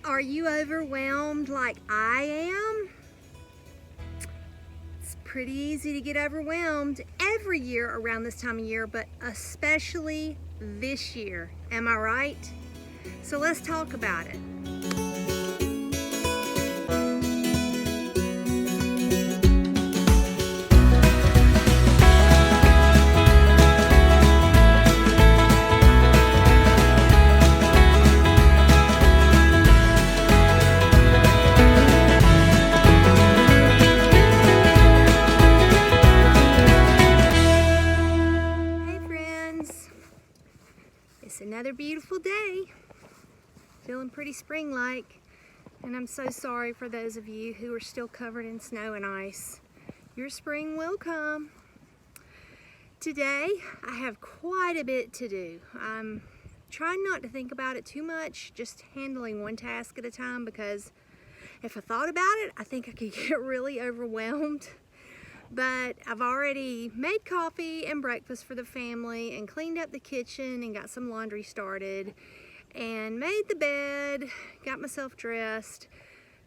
Are you overwhelmed like I am? It's pretty easy to get overwhelmed every year around this time of year, but especially this year. Am I right? So let's talk about it. It's another beautiful day, feeling pretty spring-like, and I'm so sorry for those of you who are still covered in snow and ice. Your spring will come. Today, I have quite a bit to do. I'm trying not to think about it too much, just handling one task at a time, because if I thought about it, I think I could get really overwhelmed. But I've already made coffee and breakfast for the family and cleaned up the kitchen and got some laundry started and made the bed, got myself dressed,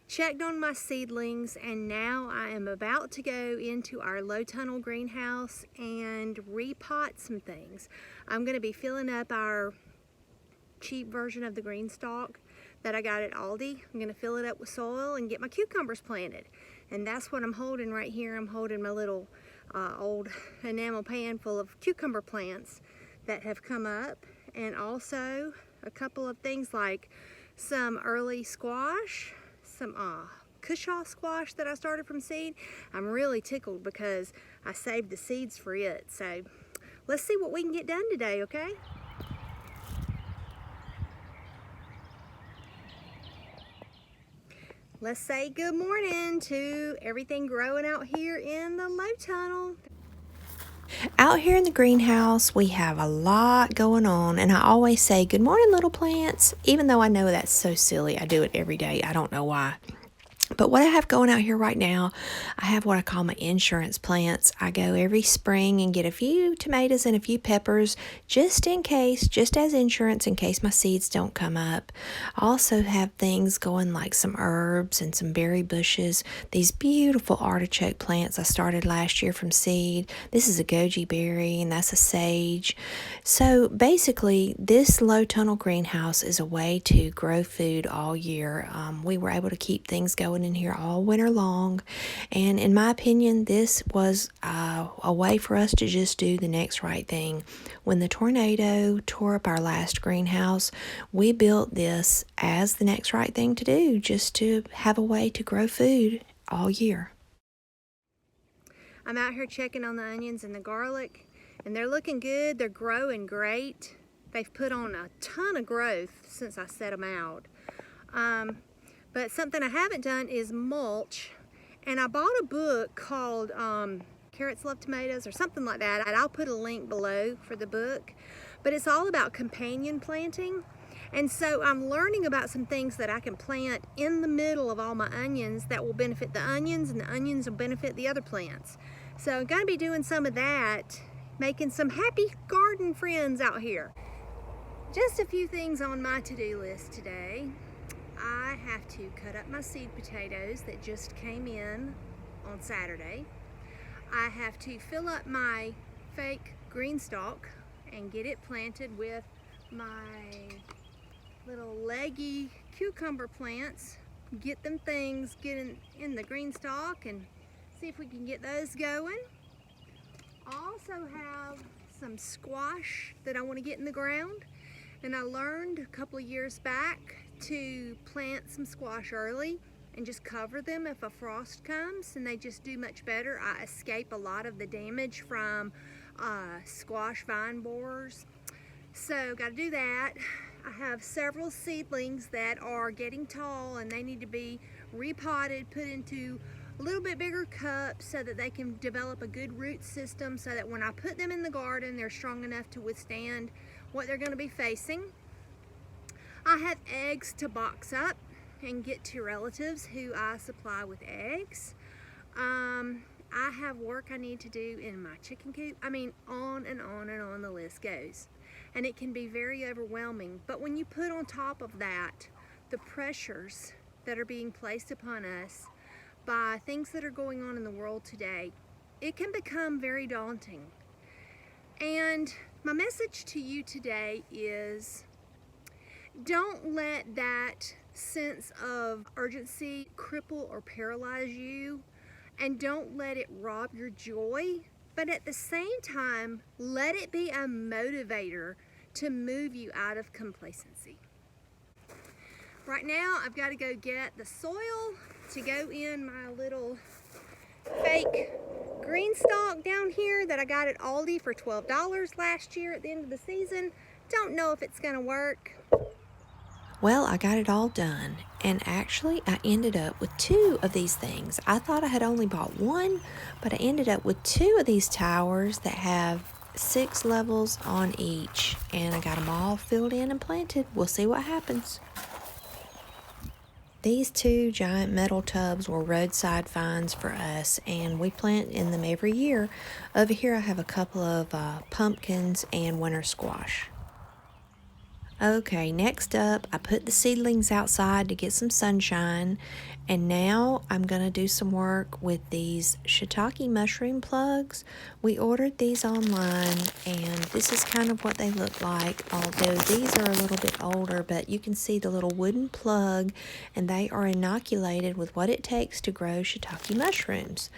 checked on my seedlings, and now I am about to go into our low tunnel greenhouse and repot some things. I'm going to be filling up our cheap version of the green stalk that I got at Aldi. I'm going to fill it up with soil and get my cucumbers planted. And that's what I'm holding right here. I'm holding my little old enamel pan full of cucumber plants that have come up, and also a couple of things like some early squash, some cushaw squash that I started from seed. I'm really tickled because I saved the seeds for it. So let's see what we can get done today, okay? Let's say good morning to everything growing out here in the low tunnel. Out here in the greenhouse, we have a lot going on, and I always say good morning, little plants, even though I know that's so silly. I do it every day. I don't know why. But what I have going out here right now, I have what I call my insurance plants. I go every spring and get a few tomatoes and a few peppers just in case, just as insurance in case my seeds don't come up. I also have things going like some herbs and some berry bushes. These beautiful artichoke plants I started last year from seed. This is a goji berry and that's a sage. So basically, this low tunnel greenhouse is a way to grow food all year. We were able to keep things going in here all winter long, and in my opinion, this was a way for us to just do the next right thing. When the tornado tore up our last greenhouse, we built this as the next right thing to do, just to have a way to grow food all year. I'm out here checking on the onions and the garlic, and they're looking good. They're growing great. They've put on a ton of growth since I set them out. But something I haven't done is mulch, and I bought a book called Carrots Love Tomatoes or something like that, and I'll put a link below for the book. But it's all about companion planting, and so I'm learning about some things that I can plant in the middle of all my onions that will benefit the onions, and the onions will benefit the other plants. So I'm going to be doing some of that, making some happy garden friends out here. Just a few things on my to-do list today. I have to cut up my seed potatoes that just came in on Saturday. I have to fill up my fake green stalk and get it planted with my little leggy cucumber plants. Get them things in the green stalk and see if we can get those going. I also have some squash that I want to get in the ground, and I learned a couple of years back to plant some squash early and just cover them if a frost comes, and they just do much better. I escape a lot of the damage from squash vine borers. So got to do that. I have several seedlings that are getting tall and they need to be repotted, put into a little bit bigger cups so that they can develop a good root system, so that when I put them in the garden, they're strong enough to withstand what they're going to be facing. I have eggs to box up and get to relatives who I supply with eggs. I have work I need to do in my chicken coop. I mean, on and on and on the list goes. And it can be very overwhelming. But when you put on top of that the pressures that are being placed upon us by things that are going on in the world today, it can become very daunting. And my message to you today is, don't let that sense of urgency cripple or paralyze you, and don't let it rob your joy, but at the same time, let it be a motivator to move you out of complacency. Right now, I've got to go get the soil to go in my little fake green stalk down here that I got at Aldi for $12 last year at the end of the season. Don't know if it's going to work. Well, I got it all done, and actually I ended up with 2 of these things. I thought I had only bought 1, but I ended up with 2 of these towers that have 6 levels on each, and I got them all filled in and planted. We'll see what happens. These 2 giant metal tubs were roadside finds for us, and we plant in them every year. Over here I have a couple of pumpkins and winter squash. Okay, next up, I put the seedlings outside to get some sunshine, and now I'm going to do some work with these shiitake mushroom plugs. We ordered these online, and this is kind of what they look like, although these are a little bit older, but you can see the little wooden plug, and they are inoculated with what it takes to grow shiitake mushrooms.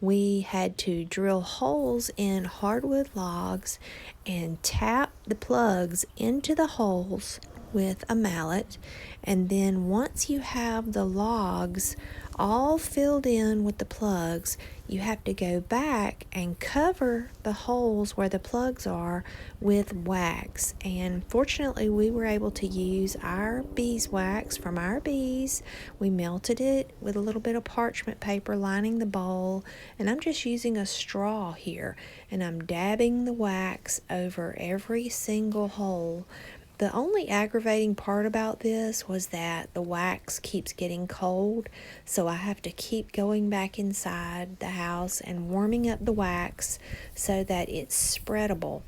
We had to drill holes in hardwood logs and tap the plugs into the holes with a mallet, and then once you have the logs all filled in with the plugs, you have to go back and cover the holes where the plugs are with wax. And fortunately, we were able to use our beeswax from our bees. We melted it with a little bit of parchment paper lining the bowl, and I'm just using a straw here, and I'm dabbing the wax over every single hole. The only aggravating part about this was that the wax keeps getting cold, so I have to keep going back inside the house and warming up the wax so that it's spreadable.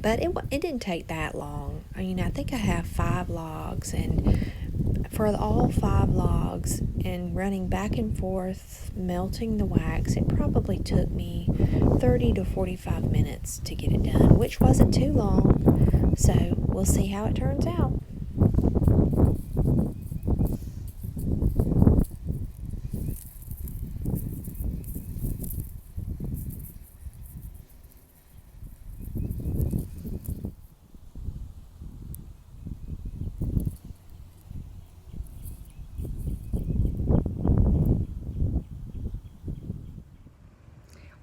But it didn't take that long. I mean, I think I have 5 logs, and for all 5 logs and running back and forth melting the wax, it probably took me 30 to 45 minutes to get it done, which wasn't too long. So we'll see how it turns out.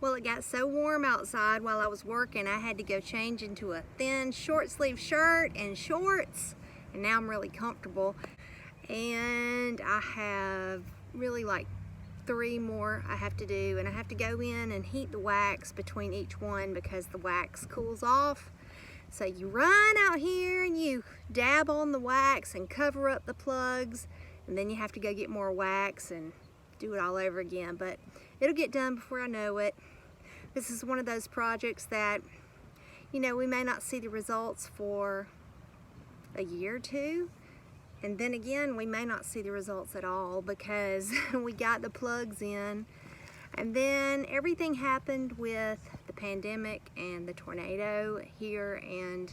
Well, it got so warm outside while I was working, I had to go change into a thin short sleeve shirt and shorts, and now I'm really comfortable. And I have really like 3 more I have to do, and I have to go in and heat the wax between each one because the wax cools off. So you run out here and you dab on the wax and cover up the plugs, and then you have to go get more wax and do it all over again, but it'll get done before I know it. This is one of those projects that, you know, we may not see the results for a year or 2, and then again we may not see the results at all because we got the plugs in, and then everything happened with the pandemic and the tornado here, and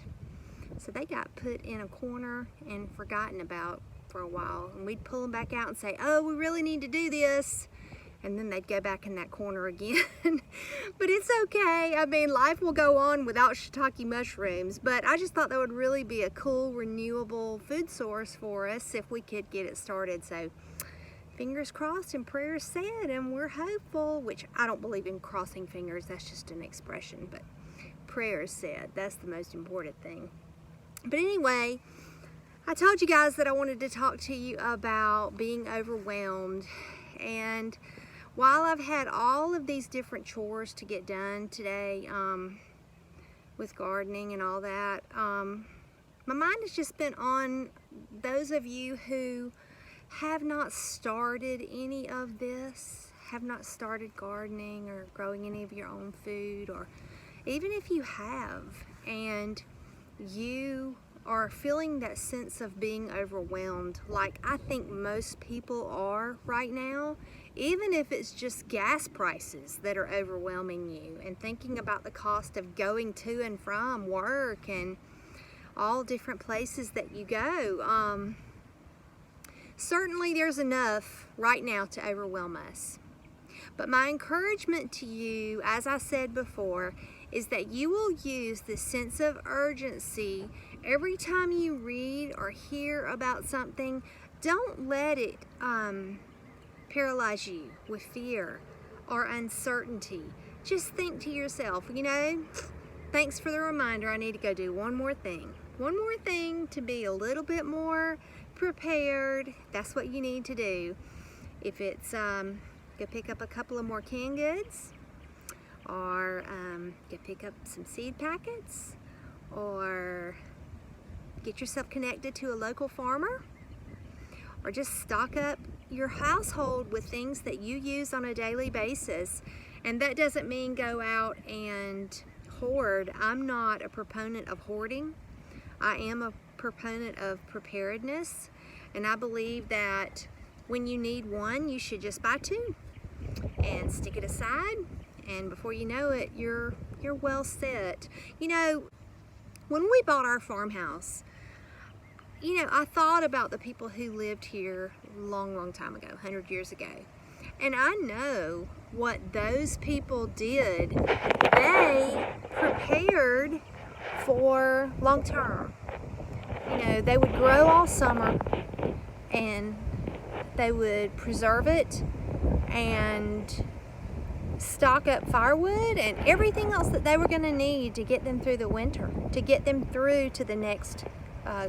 so they got put in a corner and forgotten about for a while, and we'd pull them back out and say, oh, we really need to do this, and then they'd go back in that corner again. But it's okay. I mean, life will go on without shiitake mushrooms, but I just thought that would really be a cool, renewable food source for us if we could get it started. So fingers crossed and prayers said, and we're hopeful, which I don't believe in crossing fingers. That's just an expression, but prayers said. That's the most important thing. But anyway, I told you guys that I wanted to talk to you about being overwhelmed, and while I've had all of these different chores to get done today with gardening and all that, my mind has just been on those of you who have not started any of this, have not started gardening or growing any of your own food, or even if you have and you are feeling that sense of being overwhelmed, like I think most people are right now, even if it's just gas prices that are overwhelming you, and thinking about the cost of going to and from work and all different places that you go. Certainly there's enough right now to overwhelm us. But my encouragement to you, as I said before, is that you will use this sense of urgency every time you read or hear about something. Don't let it paralyze you with fear or uncertainty. Just think to yourself, you know, thanks for the reminder. I need to go do one more thing. One more thing to be a little bit more prepared. That's what you need to do. If it's go pick up a couple of more canned goods, or go pick up some seed packets, or get yourself connected to a local farmer, or just stock up your household with things that you use on a daily basis. And that doesn't mean go out and hoard. I'm not a proponent of hoarding. I am a proponent of preparedness, and I believe that when you need one, you should just buy two and stick it aside, and before you know it, you're well set. You know, when we bought our farmhouse, you know, I thought about the people who lived here a long time ago, 100 years ago. And I know what those people did. They prepared for long term. You know, they would grow all summer and they would preserve it and stock up firewood and everything else that they were going to need to get them through the winter, to get them through to the next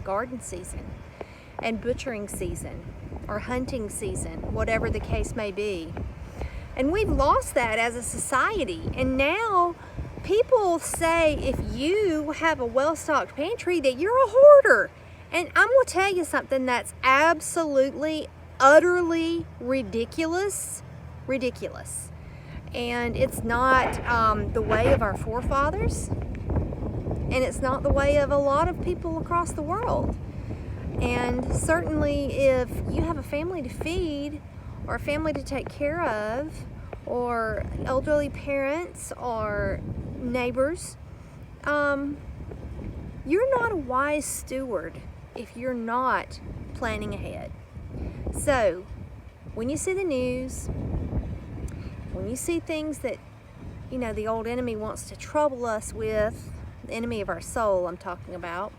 garden season and butchering season or hunting season, whatever the case may be. And we've lost that as a society. And now people say if you have a well-stocked pantry that you're a hoarder. And I'm going to tell you something that's absolutely, utterly ridiculous. And it's not the way of our forefathers, and it's not the way of a lot of people across the world. And certainly if you have a family to feed, or a family to take care of, or elderly parents or neighbors, you're not a wise steward if you're not planning ahead. So when you see the news, when you see things that, you know, the old enemy wants to trouble us with, the enemy of our soul I'm talking about,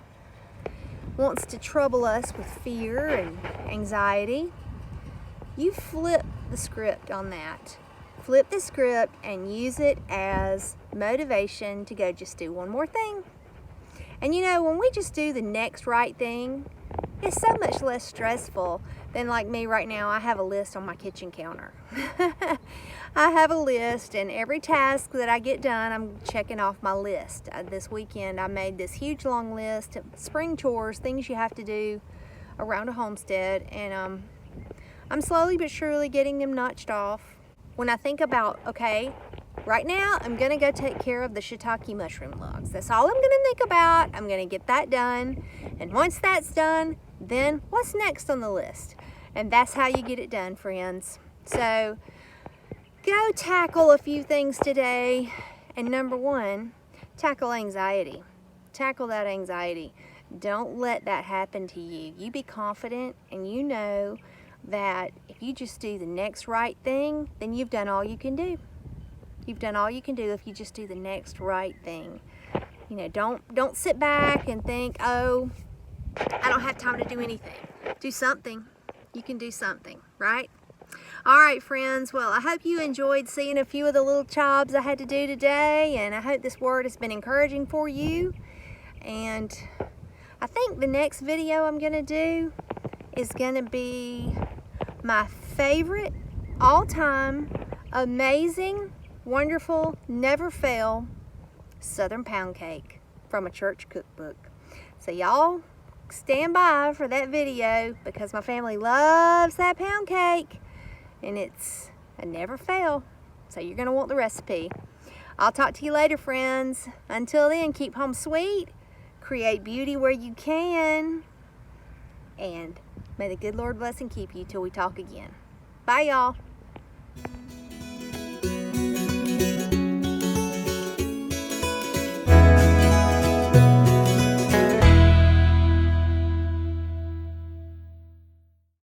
wants to trouble us with fear and anxiety, you flip the script on that. Flip the script and use it as motivation to go just do one more thing. And you know, when we just do the next right thing, it's so much less stressful than like me right now. I have a list on my kitchen counter. I have a list, and every task that I get done, I'm checking off my list. This weekend, I made this huge long list of spring chores, things you have to do around a homestead, and I'm slowly but surely getting them notched off. When I think about, okay, right now I'm gonna go take care of the shiitake mushroom logs. That's all I'm gonna think about. I'm gonna get that done, and once that's done, then what's next on the list? And that's how you get it done, friends. So go tackle a few things today. And number one, tackle anxiety. Tackle that anxiety. Don't let that happen to you. You be confident, and you know that if you just do the next right thing, then you've done all you can do. You've done all you can do if you just do the next right thing. You know, don't sit back and think, oh, I don't have time to do anything. Do something. You can do something, right? All right, friends. Well, I hope you enjoyed seeing a few of the little jobs I had to do today, and I hope this word has been encouraging for you. And I think the next video I'm going to do is going to be my favorite all-time amazing, wonderful, never fail Southern pound cake from a church cookbook. So y'all stand by for that video, because my family loves that pound cake, and it's a never fail. So you're going to want the recipe. I'll talk to you later, friends. Until then, keep home sweet, Create beauty where you can. And may the good Lord bless and keep you till we talk again. Bye, y'all.